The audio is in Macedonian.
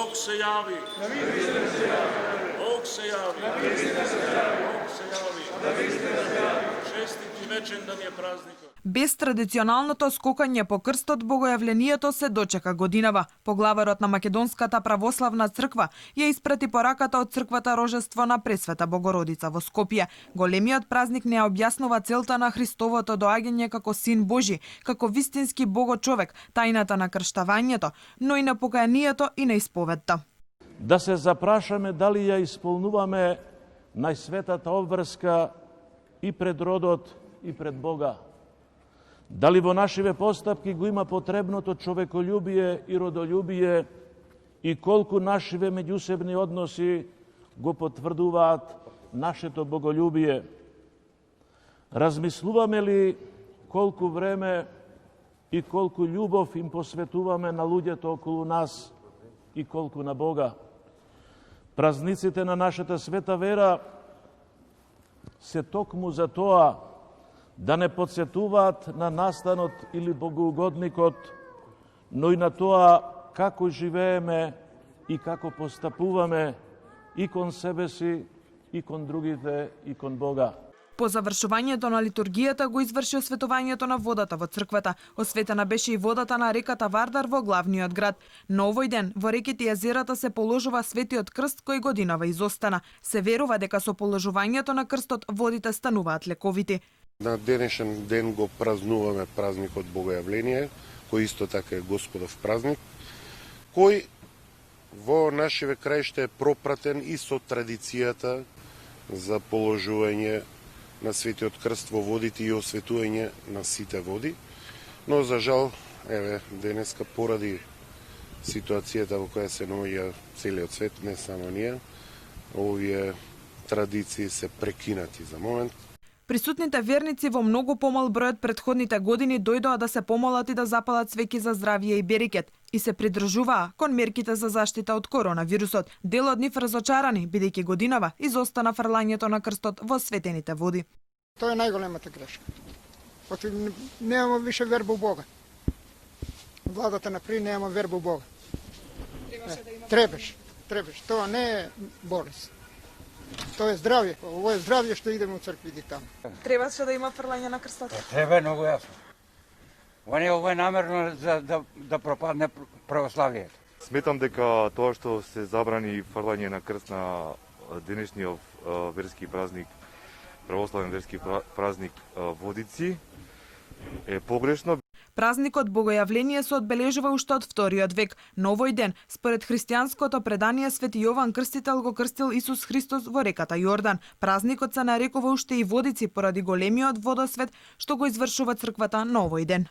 Бог се јави. Бог се јави. Бог се јави. Честит и вечен ден е празникот. Без традиционалното скокање по крстот, богојавлението се дочека годинава. Поглаварот на Македонската православна црква ја испрати пораката од црквата Рожество на Пресвета Богородица во Скопје. Големиот празник не објаснува целта на Христовото доаѓање како Син Божи, како вистински бого-човек, тајната на крштавањето, но и на покаянието и на исповедта. Да се запрашаме дали ја исполнуваме најсветата обврска и пред родот и пред Бога. Дали во нашиве постапки го има потребното човеколюбие и родолюбие и колку нашиве меѓусебни односи го потврдуваат нашето боголюбие. Размислуваме ли колку време и колку љубов им посветуваме на луѓето околу нас и колку на Бога. Празниците на нашата света вера се токму за тоа да не подсетуваат на настанот или богоугодникот, но и на тоа како живееме и како постапуваме и кон себе си, и кон другите, и кон Бога. По завршувањето на литургијата го изврши осветувањето на водата во црквата. Осветена беше и водата на реката Вардар во главниот град. На овој ден во реките и езерата се положува светиот крст кој годинава изостана. Се верува дека со положувањето на крстот водите стануваат лековити. На денешен ден го празнуваме празникот Богојавление, кој исто така е Господов празник, кој во нашиве краишта е пропратен и со традицијата за положување на Светиот крст во водите и осветување на сите води, но за жал, денеска поради ситуацијата во која се наоѓа целиот свет, не само ние, овие традиции се прекинати за момент. Присутните верници во многу помал број од претходните години дојдоа да се помолат и да запалат свеќи за здравје и берекет и се придржуваа кон мерките за заштита од коронавирусот. Дел од нив разочарани, бидејќи годинава изостана фрлањето на крстот во светените води. Тоа е најголемата грешка. Оти немаме више верба у Бога. Владата направи нема верба у Бога. Требаш. Тоа не е болест. Тоа е здравје. Ово е здравје што идеме у цркви и таму. Требаше да има фрлање на крстот? Треба, многу јасно. Ово е намерно за да пропадне православието. Сметам дека тоа што се забрани фрлање на крст на денешниот верски празник, православен верски празник Водици, е погрешно. Празникот Богојавление се одбележува уште од вториот век. На овој ден, според христијанското предание, Свети Јован Крстител го крстил Исус Христос во реката Јордан. Празникот се нарекува уште и Водици поради големиот водосвет што го извршува црквата на овој ден.